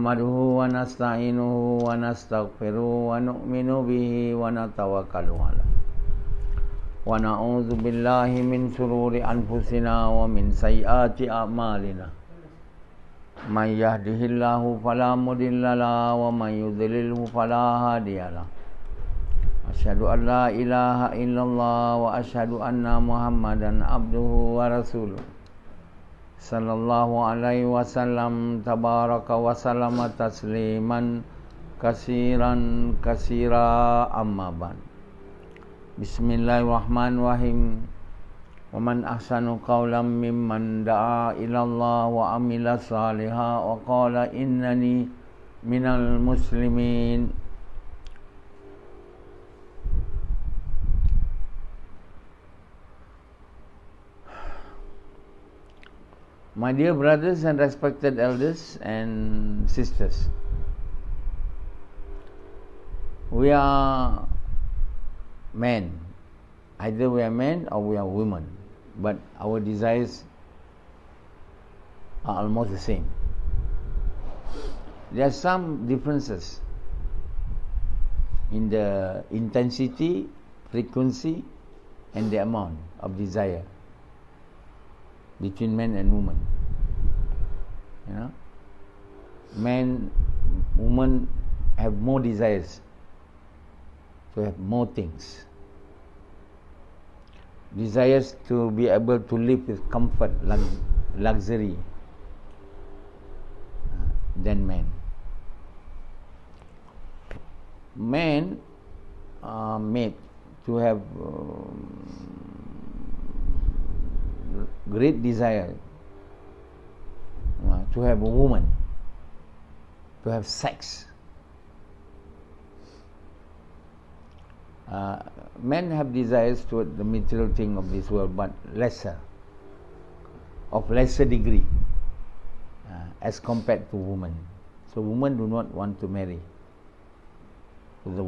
nahmaduhu wa nasta'inuhu wa nastaghfiruhu wa nu'minu bihi wa natawakkalu alayh wa na'udzu billahi min shururi anfusina wa min sayyiati a'malina may yahdihillahu fala mudilla lahu wa may yudlilhu fala hadiya lahu asyhadu an la ilaha illallah wa asyhadu anna muhammadan abduhu wa rasuluh sallallahu alaihi wasallam tabaraka wa sallama tasliman kasiran kasira amma ba'd. Bismillahirrahmanirrahim. Wa man ahsanu qawlan mimman da'a ila Allah wa amila salihan wa qala innani minal muslimin. My dear brothers and respected elders and sisters, we are men. Either we are men or we are women, but our desires are almost the same. There are some differences in the intensity, frequency, and the amount of desire between men and women. You know, women have more desires to have more things. Desires to be able to live with comfort, luxury than men. Men are made to have great desire to have a woman, to have sex. Men have desires toward the material thing of this world, but of lesser degree as compared to women. So women do not want to marry with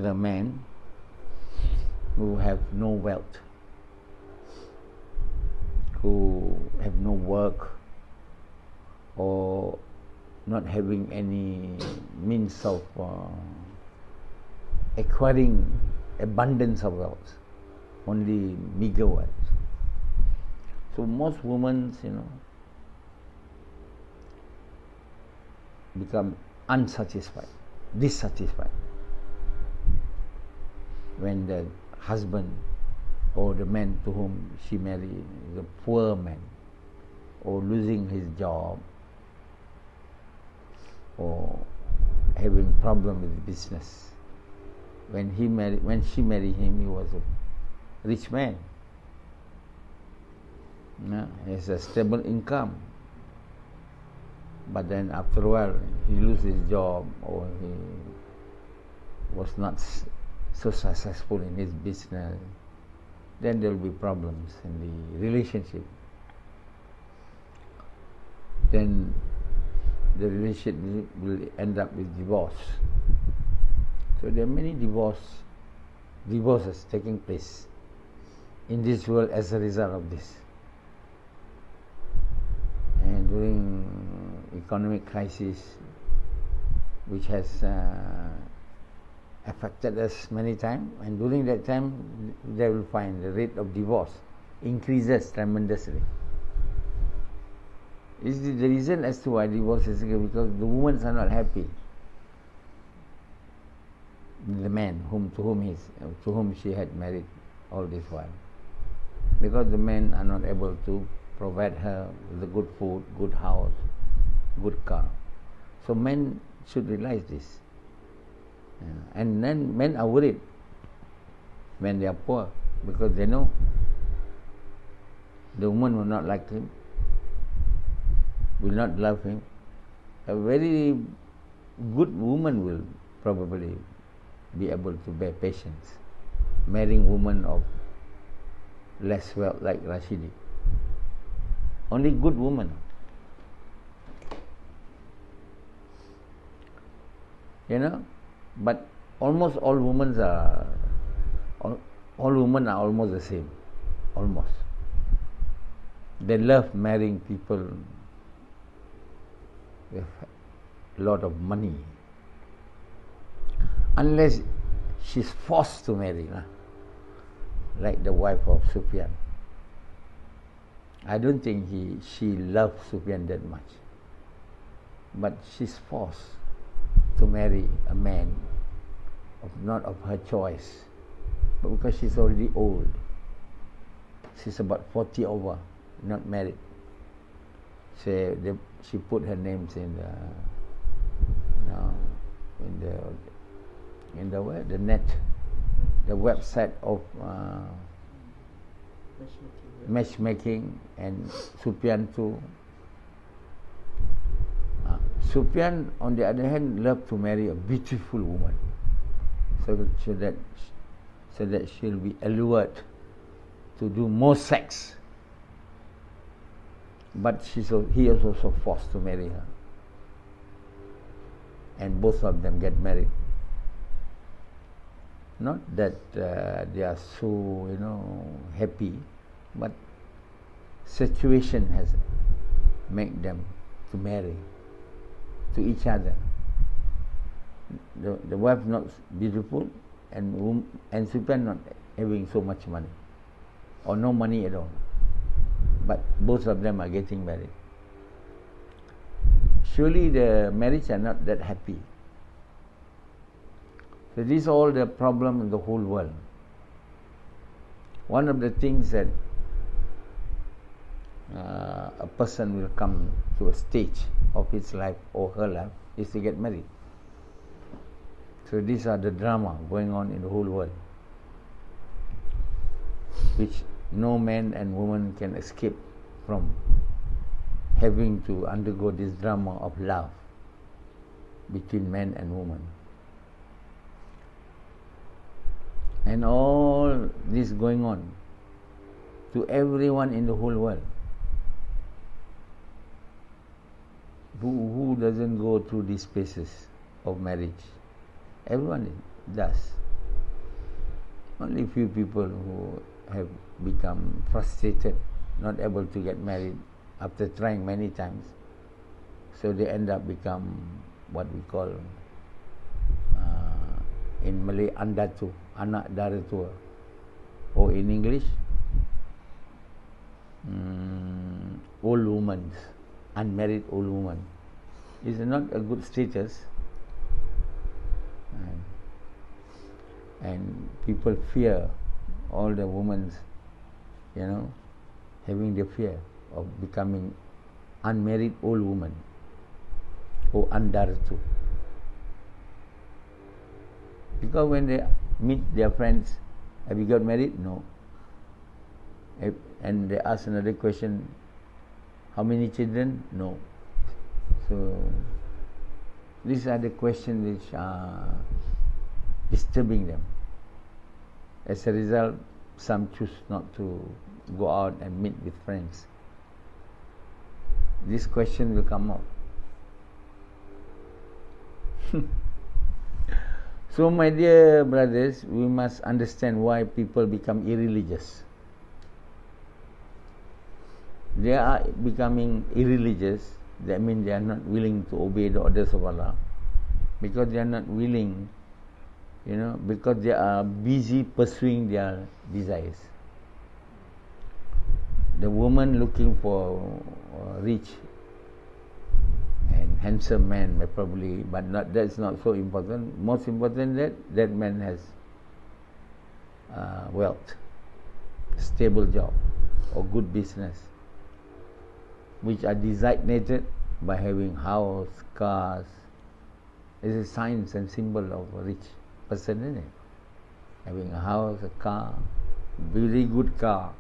a man who have no wealth, who have no work, or not having any means of acquiring abundance of wealth, only meager wealth. So most women, become unsatisfied, dissatisfied when the husband or the man to whom she married is a poor man, or losing his job, or having problem with business. When she married him, he was a rich man. He has a stable income. But then after a while, he loses his job, or he was not so successful in his business. Then there will be problems in the relationship. Then the relationship will end up with divorce. So there are many divorces taking place in this world as a result of this. And during economic crisis, which has affected us many times, and during that time they will find the rate of divorce increases tremendously. Is the reason as to why divorce is because the women are not happy with the man to whom she had married all this while, because the men are not able to provide her with a good food, good house, good car. So men should realize this. And then men are worried when they are poor, because they know the woman will not like him, will not love him. A very good woman will probably be able to bear patience, marrying woman of less wealth like Rashidi. Only good woman. But almost all women are almost the same. Almost. They love marrying people with a lot of money. Unless she's forced to marry, like the wife of Sufyan. I don't think she loves Sufyan that much. But she's forced to marry a man not of her choice, but because she's already old. She's about 40 over, not married. She put her names in the net, the website of matchmaking, and Sufyan too. Sufyan, on the other hand, loved to marry a beautiful woman, so that she'll be allured to do more sex. But he is also forced to marry her, and both of them get married. Not that they are so happy, but situation has made them to marry to each other. The wife not beautiful, and Sufyan not having so much money, or no money at all. But both of them are getting married. Surely the marriage are not that happy. So this is all the problem in the whole world. One of the things that a person will come to a stage of his life or her life is to get married. So these are the drama going on in the whole world, which no man and woman can escape from, having to undergo this drama of love between man and woman. And all this going on to everyone in the whole world. Who doesn't go through these phases of marriage? Everyone does. Only few people who have become frustrated, not able to get married after trying many times. So they end up become what we call in Malay andatu, anak dara tua, or in English old woman, unmarried old woman. Is not a good status, and people fear, all the women, having the fear of becoming unmarried old woman or andartu. Because when they meet their friends, have you got married? No. And they ask another question, how many children? No. So these are the questions which are disturbing them. As a result, some choose not to go out and meet with friends. This question will come up. So my dear brothers, we must understand why people become irreligious. They are becoming irreligious. That means they are not willing to obey the orders of Allah, because they are not willing, because they are busy pursuing their desires. The woman looking for a rich and handsome man, probably, but that's not so important. Most important that man has wealth, stable job, or good business, which are designated by having house, cars. It's a sign and symbol of a rich person, isn't it? Having a house, a car, very good car.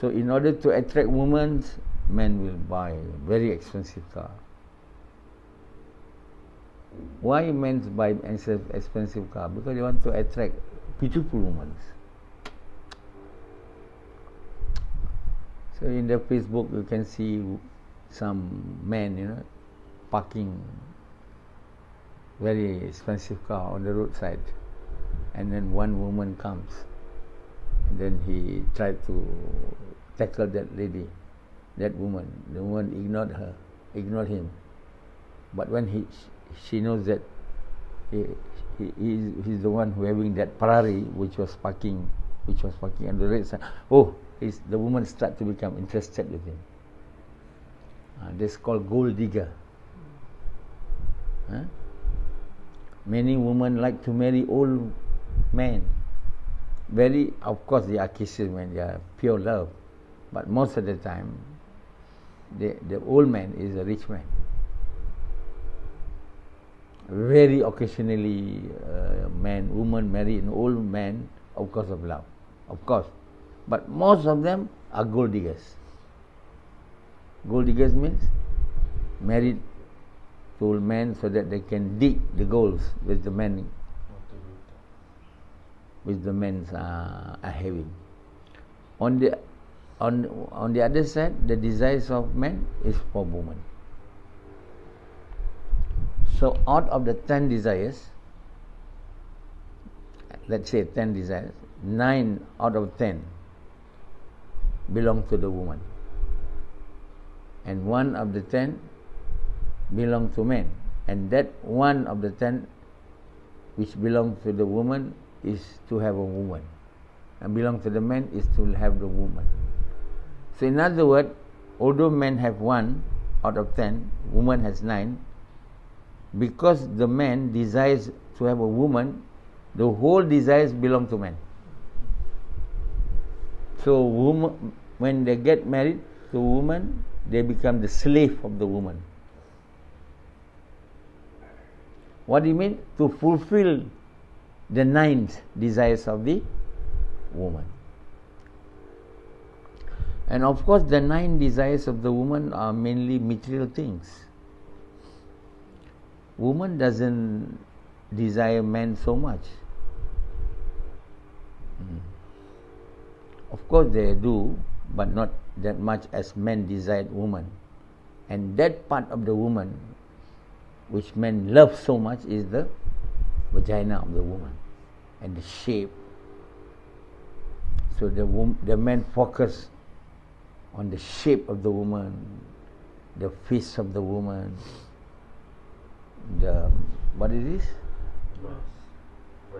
So in order to attract women, men will buy a very expensive car. Why men buy expensive car? Because they want to attract beautiful women. So in the Facebook you can see some men, parking very expensive car on the roadside, and then one woman comes, and then he tried to tackle that lady, that woman. The woman ignored him, But when she knows that he's the one who having that Ferrari which was parking on the red side, the woman start to become interested with him. That's called gold digger. Many women like to marry old men. Of course, there are cases when they are pure love, but most of the time, the old man is a rich man. Very occasionally, woman marry an old man because of love, of course, but most of them are gold diggers. Gold diggers means married to old men so that they can dig the golds with the men are having. On the other side, the desires of men is for women. So out of the 10 desires, let's say 10 desires, 9 out of 10 belong to the woman, and 1 of the 10 belong to men, and that 1 of the 10 which belong to the woman is to have a woman, and belong to the man is to have the woman. So in other words, although men have 1 out of 10, woman has 9, because the man desires to have a woman, the whole desires belong to men. So when they get married to a woman, they become the slave of the woman. What do you mean? To fulfill the 9 desires of the woman. And of course, the 9 desires of the woman are mainly material things. Woman doesn't desire men so much. Of course they do, but not that much as men desired woman. And that part of the woman which men love so much is the vagina of the woman and the shape. So the men focus on the shape of the woman, the face of the woman, what is this?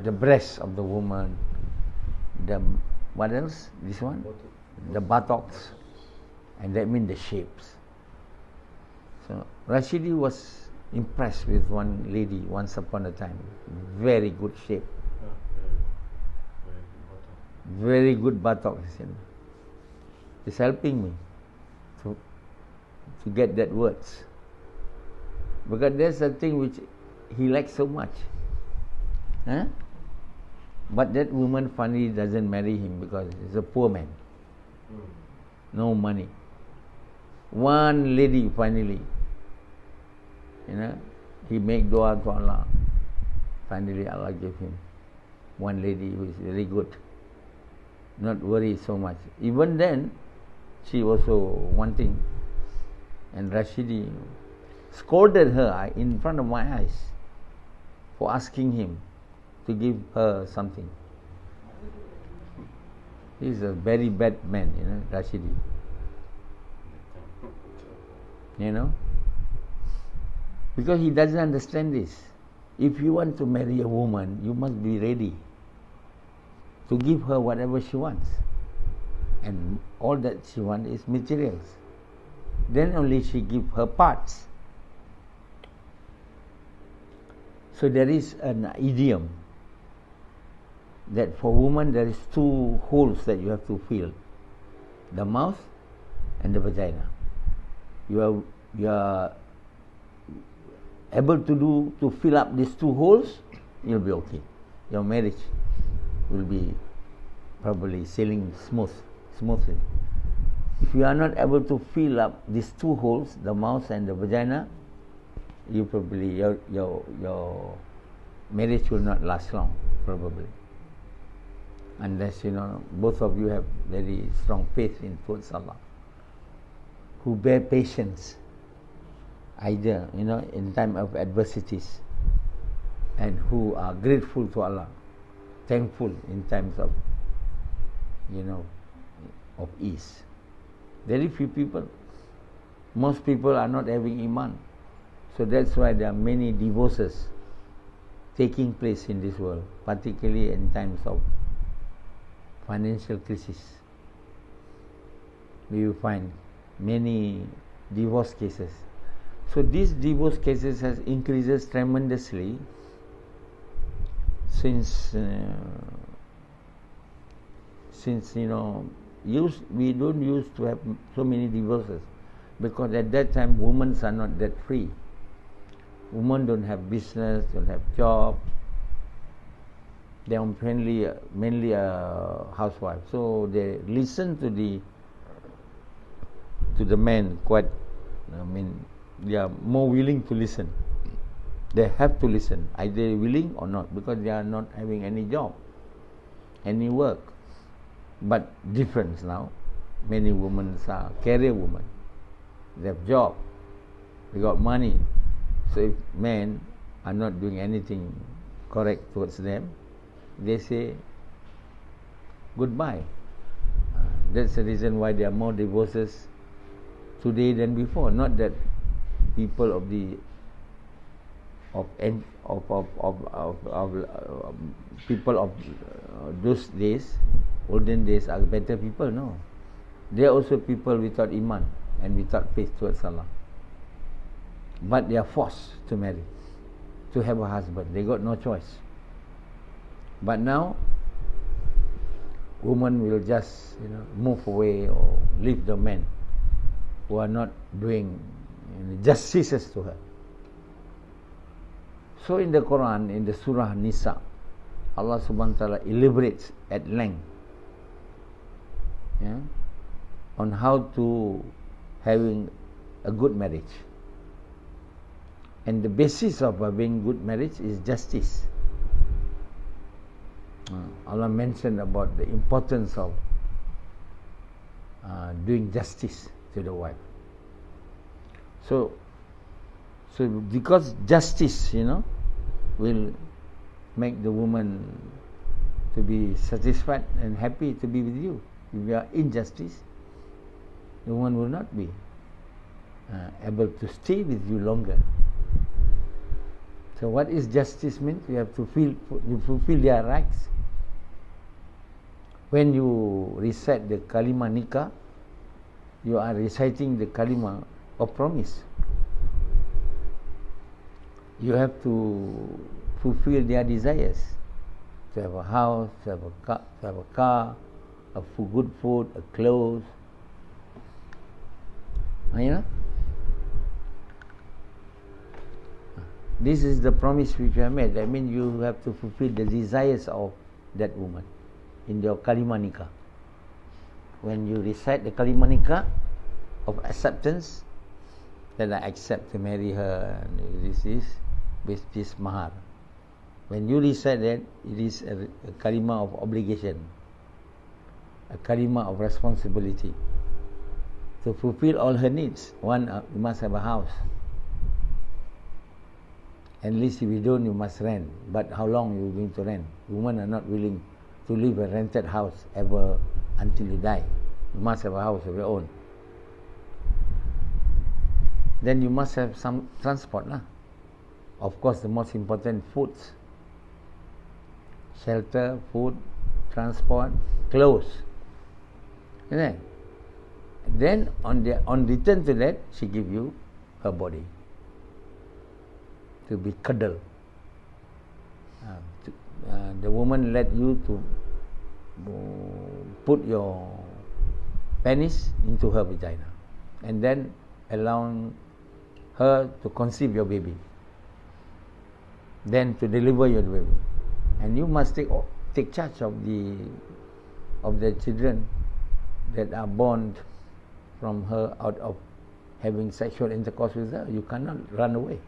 The breast of the woman, what else? This one? The buttocks, and that means the shapes. So Rashidi was impressed with one lady once upon a time. Very good shape. Very good buttocks. It's helping me to get that words. Because there's a thing which he likes so much. But that woman finally doesn't marry him because he's a poor man. No money. One lady finally, he make dua to Allah. Finally Allah gave him one lady who is very good. Not worry so much. Even then, she also wanting. And Rashidi scolded her in front of my eyes for asking him to give her something. He's a very bad man, Rashidi. Because he doesn't understand this. If you want to marry a woman, you must be ready to give her whatever she wants. And all that she wants is materials. Then only she give her parts. So there is an idiom that for woman there is 2 holes that you have to fill: the mouth and the vagina. You are able to fill up these 2 holes, you'll be okay. Your marriage will be probably sailing smoothly. If you are not able to fill up these 2 holes, the mouth and the vagina, you probably your marriage will not last long, probably, unless both of you have very strong faith in towards Allah, who bear patience either in time of adversities, and who are grateful to Allah, thankful in times of of ease. Very few people. Most people are not having iman. So that's why there are many divorces taking place in this world, particularly in times of financial crisis. We will find many divorce cases. So these divorce cases has increases tremendously since we don't used to have so many divorces, because at that time women are not that free. Women don't have business, don't have job. They are mainly a housewife. So they listen to the men quite. They are more willing to listen. They have to listen, either willing or not, because they are not having any job, any work. But difference now, many women are career women. They have job, they got money. So if men are not doing anything correct towards them, they say goodbye. That's the reason why there are more divorces today than before. Not that people of people of those days, olden days, are better people. No, they are also people without iman and without faith towards Allah. But they are forced to marry, to have a husband. They got no choice. But now, women will just move away or leave the men who are not doing justices to her. So in the Quran, in the Surah Nisa, Allah subhanahu wa ta'ala elaborates at length on how to having a good marriage. And the basis of having good marriage is justice. Allah mentioned about the importance of doing justice to the wife. So because justice, will make the woman to be satisfied and happy to be with you. If you are injustice, the woman will not be able to stay with you longer. So what is justice means? You have to fulfill their rights. When you recite the Kalimah Nikah, you are reciting the Kalimah of promise. You have to fulfill their desires, to have a house, to have a car, good food, a clothes. This is the promise which you have made. I mean, you have to fulfill the desires of that woman in your Kalimah Nikah. When you recite the Kalimah Nikah of acceptance, then I accept to marry her, and this is with this mahar. When you recite that, it is a Kalimah of obligation, a Kalimah of responsibility. To fulfill all her needs, one, you must have a house. At least if you don't, you must rent. But how long you are going to rent? Women are not willing to live a rented house ever until you die. You must have a house of your own. Then you must have some transport. Of course, the most important, foods. Shelter, food, transport, clothes. Isn't it? Then on return to that, she give you her body to be cuddled. The woman let you to put your penis into her vagina, and then allowing her to conceive your baby, then to deliver your baby, and you must take charge of the children that are born from her out of having sexual intercourse with her. You cannot run away.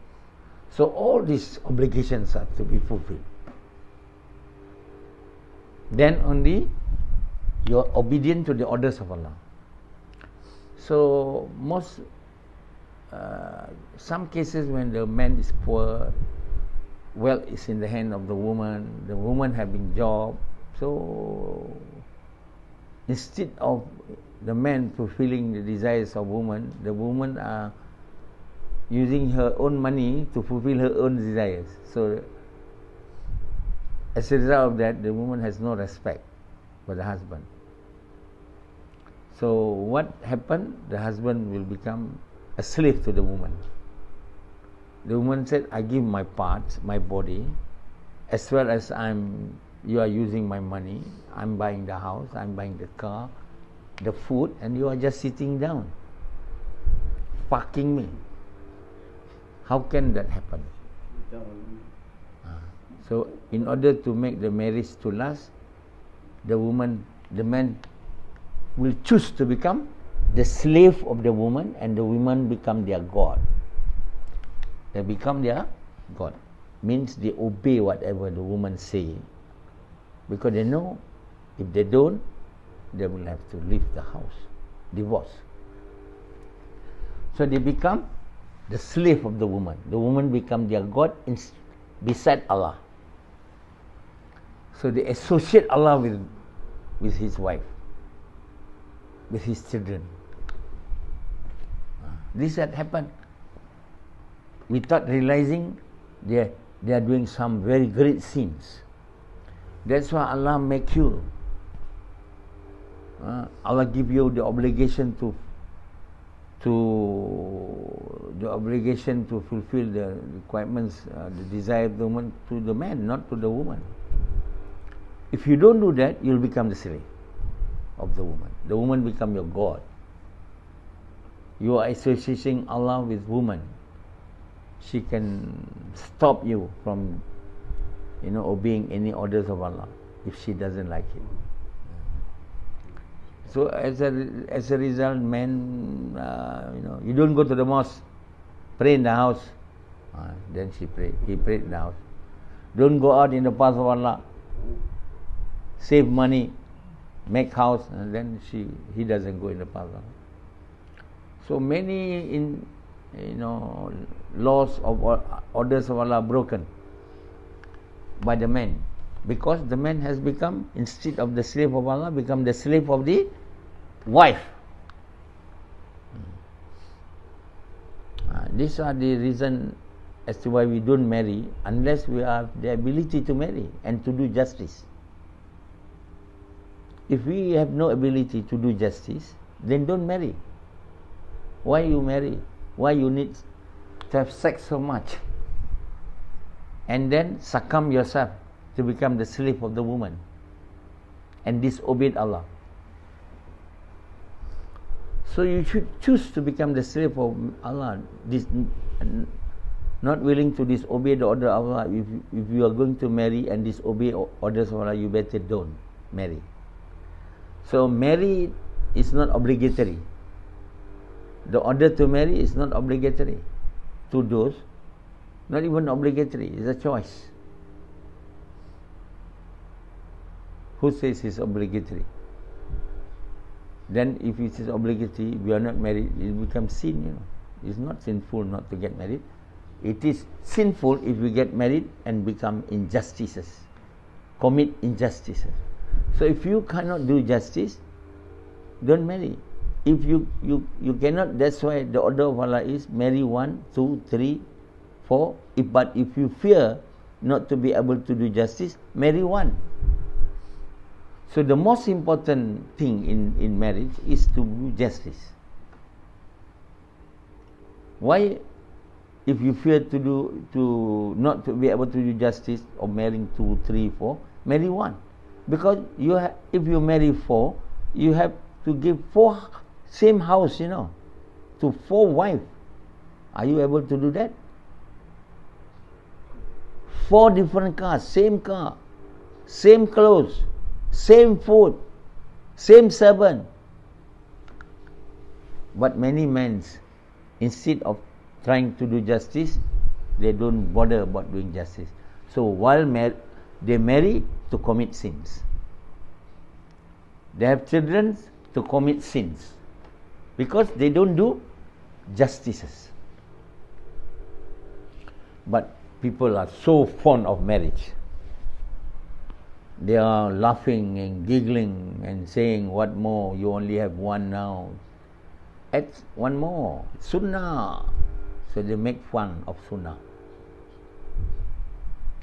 So all these obligations are to be fulfilled. Then only you are obedient to the orders of Allah. So some cases when the man is poor, wealth is in the hand of the woman having job. So instead of the man fulfilling the desires of woman, the woman are using her own money to fulfill her own desires. So as a result of that, the woman has no respect for the husband. So what happened? The husband will become a slave to the woman. The woman said, I give my parts, my body, as well as you are using my money, I'm buying the house, I'm buying the car, the food, and you are just sitting down, fucking me. How can that happen? So in order to make the marriage to last, the man will choose to become the slave of the woman, and the woman become their god. They become their god. Means they obey whatever the woman say, because they know if they don't, they will have to leave the house, divorce. So they become the slave of the woman. The woman become their god beside Allah. So they associate Allah with his wife, with his children. This had happened without realizing they are doing some very great sins. That's why Allah make you. Allah give you the obligation to fulfill the requirements, the desire of the woman to the man, not to the woman. If you don't do that, you'll become the slave of the woman. The woman become your god. You are associating Allah with woman. She can stop you from, obeying any orders of Allah if she doesn't like it. So as a result, men, you don't go to the mosque, pray in the house. Then he prayed in the house. Don't go out in the path of Allah. Save money, make house, and then he doesn't go in the path of Allah. So many laws of orders of Allah broken by the man, because the man has become, instead of the slave of Allah, become the slave of the wife. These are the reason as to why we don't marry unless we have the ability to marry and to do justice. If we have no ability to do justice, then don't marry. Why you marry? Why you need to have sex so much and then succumb yourself to become the slave of the woman and disobey Allah? So you should choose to become the slave of Allah, not willing to disobey the order of Allah. If you are going to marry and disobey orders of Allah, you better don't marry. So marry is not obligatory. The order to marry is not obligatory to those, not even obligatory, it's a choice. Who says it's obligatory? Then if it is obligatory, we are not married, it becomes sin, It's not sinful not to get married. It is sinful if we get married and become injustices, commit injustices. So if you cannot do justice, don't marry. If you cannot, that's why the order of Allah is marry 1, 2, 3, 4. But if you fear not to be able to do justice, marry 1. So the most important thing in marriage is to do justice. Why? If you fear not to be able to do justice of marrying 2, 3, 4, marry 1. Because if you marry 4, you have to give 4 same house, to 4 wives. Are you able to do that? 4 different cars, same car, same clothes, same food, same servant. But many men, instead of trying to do justice, they don't bother about doing justice. So while they marry to commit sins. They have children to commit sins, because they don't do justices. But people are so fond of marriage. They are laughing and giggling and saying, what more, you only have 1 now. Add 1 more, sunnah. So they make fun of Sunnah.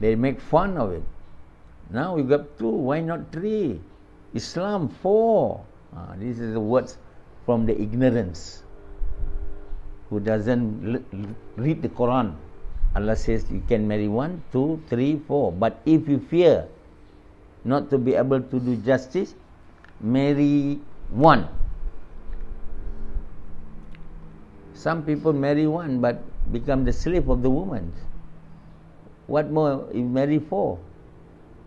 They make fun of it. Now we got 2, why not 3? Islam 4. This is the words from the ignorance who doesn't read the Quran. Allah says you can marry 1, 2, 3, 4. But if you fear not to be able to do justice, marry 1. Some people marry 1 but become the slave of the woman. What more if you marry 4?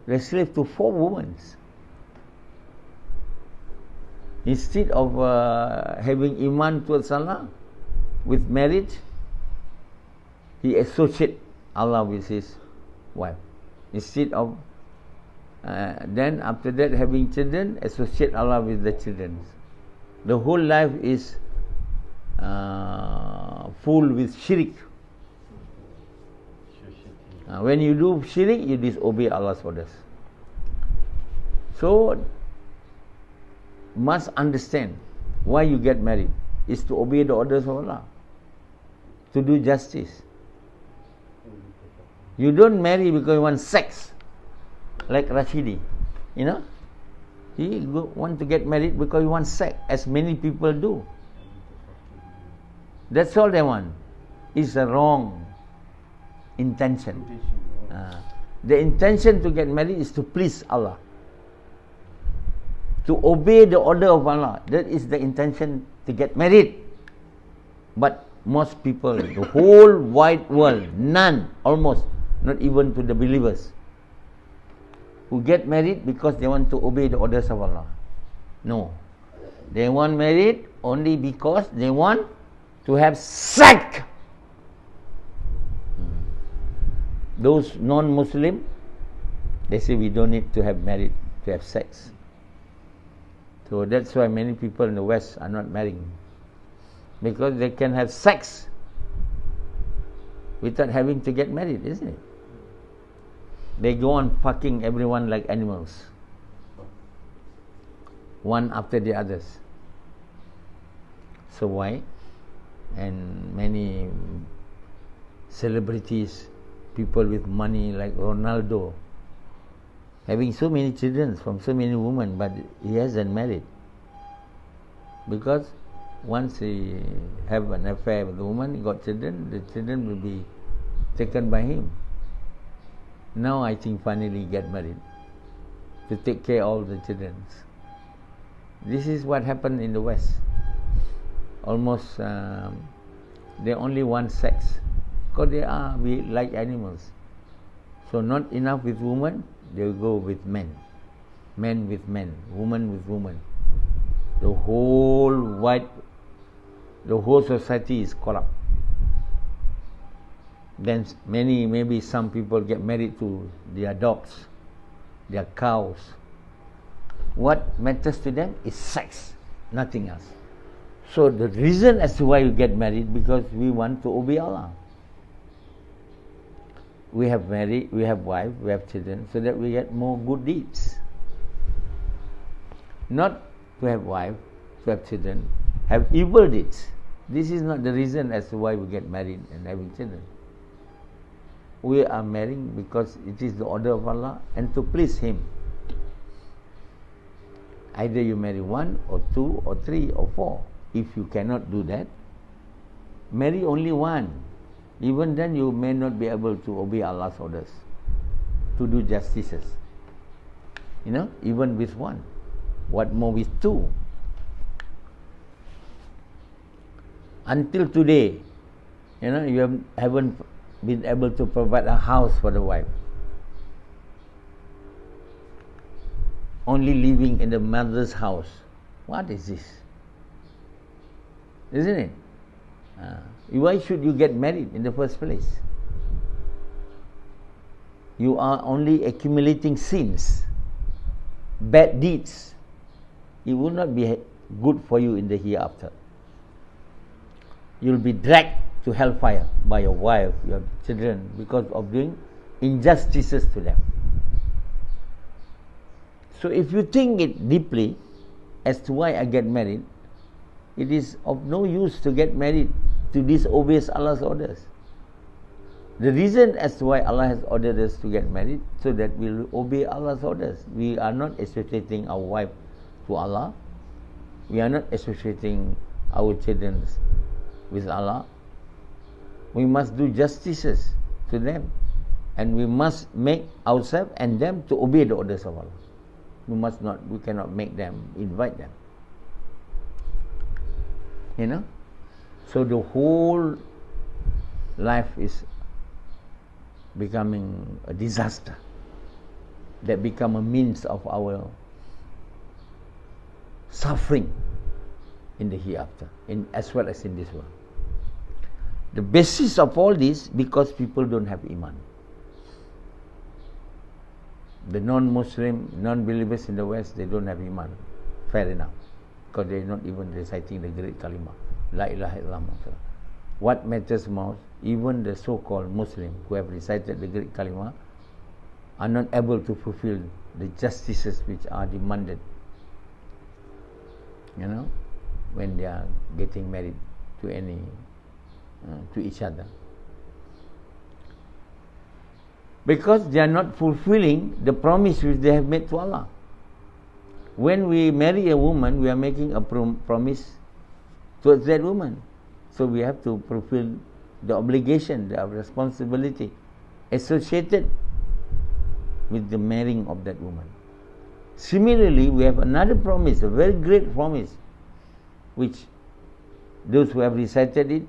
They're slave to 4 women. Instead of having iman towards Allah with marriage, he associates Allah with his wife. Instead of then after that having children, associate Allah with the children. The whole life is full with shirk. When you do shirk, you disobey Allah's orders. So must understand why you get married is to obey the orders of Allah, to do justice. You don't marry because you want sex, like Rashidi, you know. He want to get married because he wants sex, as many people do. That's all they want. It's a wrong intention. The intention to get married is to please Allah, to obey the order of Allah. That is the intention to get married. But most people, the whole wide world, none, almost, not even to the believers, who get married because they want to obey the orders of Allah. No. They want married only because they want to have sex. Those non-Muslim, they say we don't need to have married to have sex. So that's why many people in the West are not marrying, because they can have sex without having to get married, isn't it? They go on fucking everyone like animals, one after the others. So why? And many celebrities, people with money like Ronaldo, having so many children from so many women, but he hasn't married, because once he have an affair with the woman, he got children, the children will be taken by him. Now I think finally get married to take care of all the children. This is what happened in the West. Almost they only want sex, because we like animals. So not enough with women, they will go with men, men with men, woman with woman. The whole society is corrupt. Then maybe some people get married to their dogs, their cows. What matters to them is sex, nothing else. So the reason as to why you get married, because we want to obey Allah. We have married, we have wife, we have children, so that we get more good deeds. Not to have wife, to have children, have evil deeds. This is not the reason as to why we get married and having children. We are marrying because it is the order of Allah and to please Him. Either you marry 1 or 2 or 3 or 4. If you cannot do that, marry only 1. Even then you may not be able to obey Allah's orders, to do justices. You know, even with 1. What more with 2? Until today, you know, you haven't been able to provide a house for the wife. Only living in the mother's house. What is this? Isn't it? Why should you get married in the first place? You are only accumulating sins, bad deeds. It will not be good for you in the hereafter. You'll be dragged to hellfire by your wife, your children, because of doing injustices to them. So if you think it deeply as to why I get married, it is of no use to get married to disobey Allah's orders. The reason as to why Allah has ordered us to get married, so that we'll obey Allah's orders. We are not associating our wife to Allah. We are not associating our children with Allah. We must do justices to them, and we must make ourselves and them to obey the orders of Allah. We cannot make them, invite them. You know? So the whole life is becoming a disaster that become a means of our suffering in the hereafter, as well as in this world. The basis of all this, because people don't have iman. The non-Muslim, non-believers in the West, they don't have iman. Fair enough, because they're not even reciting the great Kalimah, La ilaha illallah. What matters most, even the so-called Muslim who have recited the great Kalimah are not able to fulfill the justices which are demanded, you know, when they are getting married to each other, because they are not fulfilling the promise which they have made to Allah. When we marry a woman, we are making a promise towards that woman. So we have to fulfill the obligation, the responsibility associated with the marrying of that woman. Similarly, we have another promise, a very great promise, which those who have recited it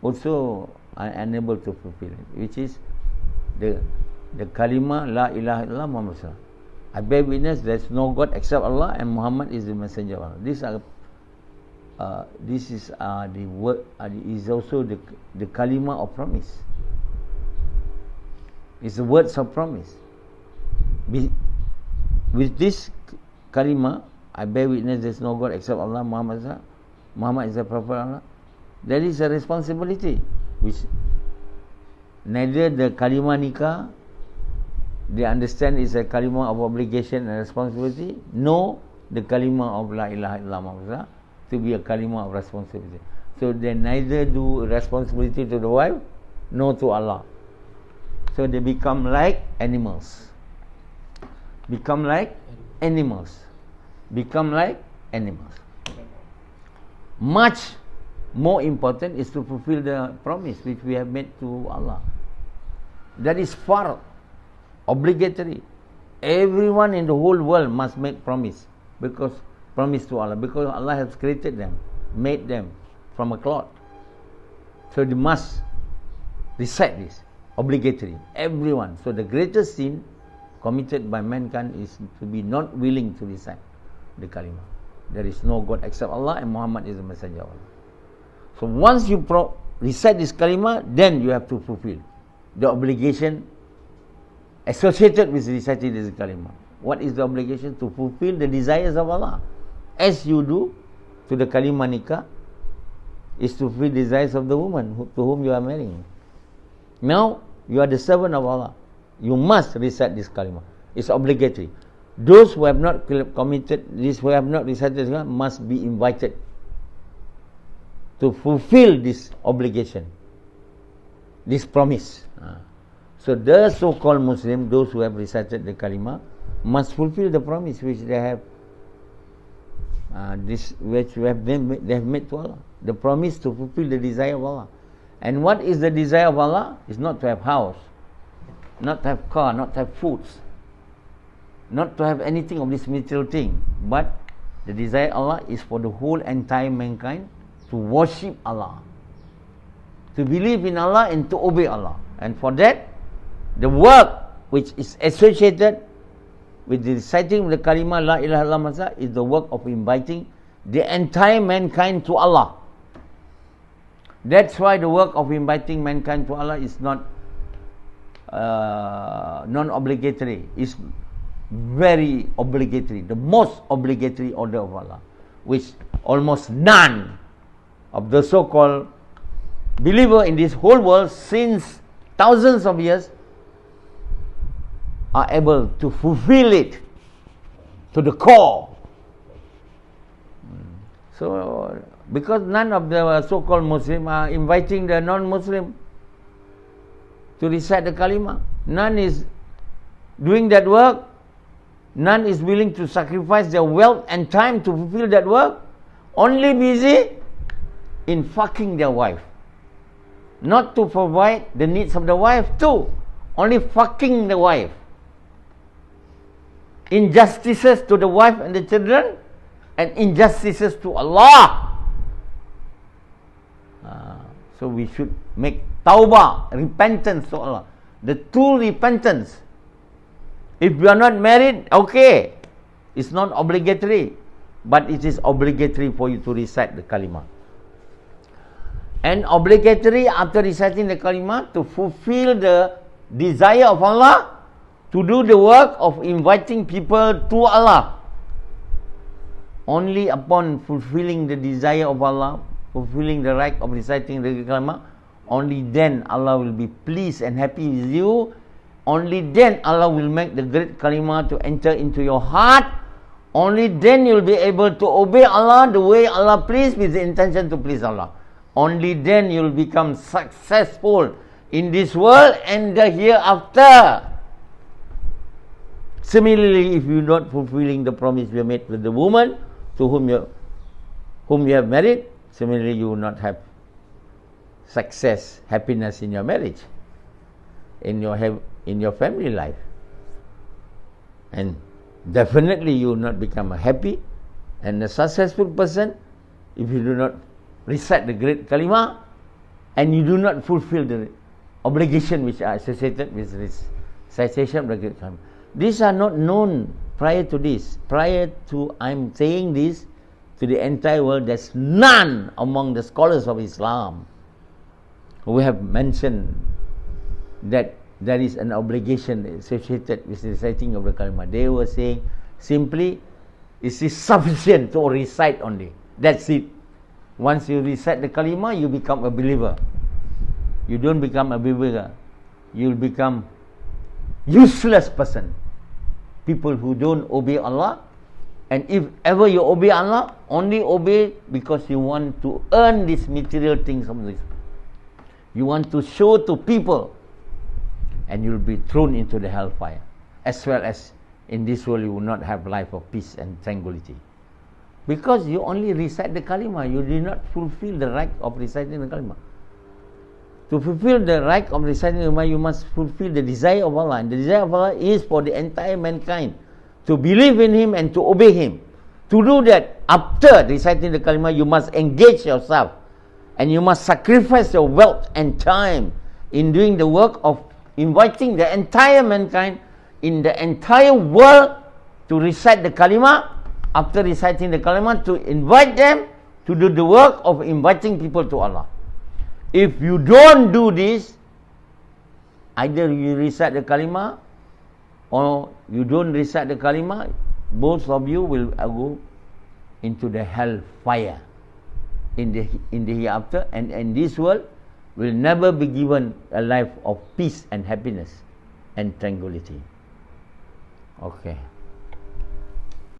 also are unable to fulfill it, which is the Kalimah La ilaha illallah Muhammad Sallallahu. I bear witness there is no God except Allah, and Muhammad is the messenger of Allah. This is the word, is also the Kalimah of promise. It's the words of promise. With this Kalimah, I bear witness there is no God except Allah, Muhammad is the Prophet of Allah. There is a responsibility which neither the Kalimah Nikah, they understand is a Kalimah of obligation and responsibility, nor the Kalimah of La ilaha illallah to be a Kalimah of responsibility. So they neither do responsibility to the wife nor to Allah. So they become like animals. Become like animals. Much more important is to fulfill the promise which we have made to Allah. That is far obligatory. Everyone in the whole world must make promise to Allah, because Allah has created them, made them from a cloth. So they must recite this, obligatory, everyone. So the greatest sin committed by mankind is to be not willing to recite the Kalimah. There is no God except Allah, and Muhammad is the messenger of Allah. So once you recite this Kalimah, then you have to fulfill the obligation associated with reciting this Kalimah. What is the obligation? To fulfill the desires of Allah, as you do to the Kalimah Nikah, is to fulfill the desires of the woman to whom you are marrying. Now you are the servant of Allah, you must recite this Kalimah. It's obligatory. Those who have not committed this, who have not recited this Kalimah, must be invited to fulfill this obligation, this promise. So the so-called Muslim, those who have recited the Kalimah, must fulfill the promise which they have they have made to Allah. The promise to fulfill the desire of Allah. And what is the desire of Allah? Is not to have house, not to have car, not to have foods, not to have anything of this material thing. But the desire of Allah is for the whole entire mankind to worship Allah, to believe in Allah and to obey Allah. And for that, the work which is associated with the reciting of the Kalimah La ilaha illallah is the work of inviting the entire mankind to Allah. That's why the work of inviting mankind to Allah is not non-obligatory. It's very obligatory, the most obligatory order of Allah, which almost none of the so-called believer in this whole world since thousands of years are able to fulfill it to the core. So Because none of the so-called Muslim are inviting the non-Muslim to recite the kalimah. None is doing that work. None is willing to sacrifice their wealth and time to fulfill that work. Only busy in fucking their wife. Not to provide the needs of the wife too. Only fucking the wife. Injustices to the wife and the children, and injustices to Allah. So we should make tawbah, repentance to Allah. The true repentance. If you are not married, okay, it's not obligatory, but it is obligatory for you to recite the kalimah. And obligatory after reciting the kalimah to fulfill the desire of Allah, to do the work of inviting people to Allah. Only upon fulfilling the desire of Allah, fulfilling the right of reciting the kalimah, only then Allah will be pleased and happy with you. Only then Allah will make the great kalimah to enter into your heart. Only then you will be able to obey Allah the way Allah pleased, with the intention to please Allah. Only then you will become successful in this world and the hereafter. Similarly, if you are not fulfilling the promise you have made with the woman to whom you have married, similarly you will not have success, happiness in your marriage, in your family life, and definitely you will not become a happy and a successful person if you do not recite the great kalimah and you do not fulfill the obligation which are associated with recitation of the great kalimah. These are not known prior to this. Prior to I'm saying this to the entire world, there's none among the scholars of Islam who have mentioned that there is an obligation associated with the reciting of the kalimah. They were saying simply, it is sufficient to recite only. That's it. Once you recite the kalimah, you become a believer. You don't become a believer. You'll become useless person. People who don't obey Allah. And if ever you obey Allah, only obey because you want to earn these material things from this. You want to show to people, and you'll be thrown into the hellfire. As well as in this world you will not have life of peace and tranquility. Because you only recite the kalimah, you did not fulfill the right of reciting the kalimah. To fulfill the right of reciting the kalimah, you must fulfill the desire of Allah. And the desire of Allah is for the entire mankind to believe in Him and to obey Him. To do that, after reciting the kalimah, you must engage yourself. And you must sacrifice your wealth and time in doing the work of inviting the entire mankind in the entire world to recite the kalimah. After reciting the kalimah, to invite them to do the work of inviting people to Allah. If you don't do this, either you recite the kalimah or you don't recite the kalimah, both of you will go into the hellfire in the hereafter, and in this world will never be given a life of peace and happiness and tranquility. Okay.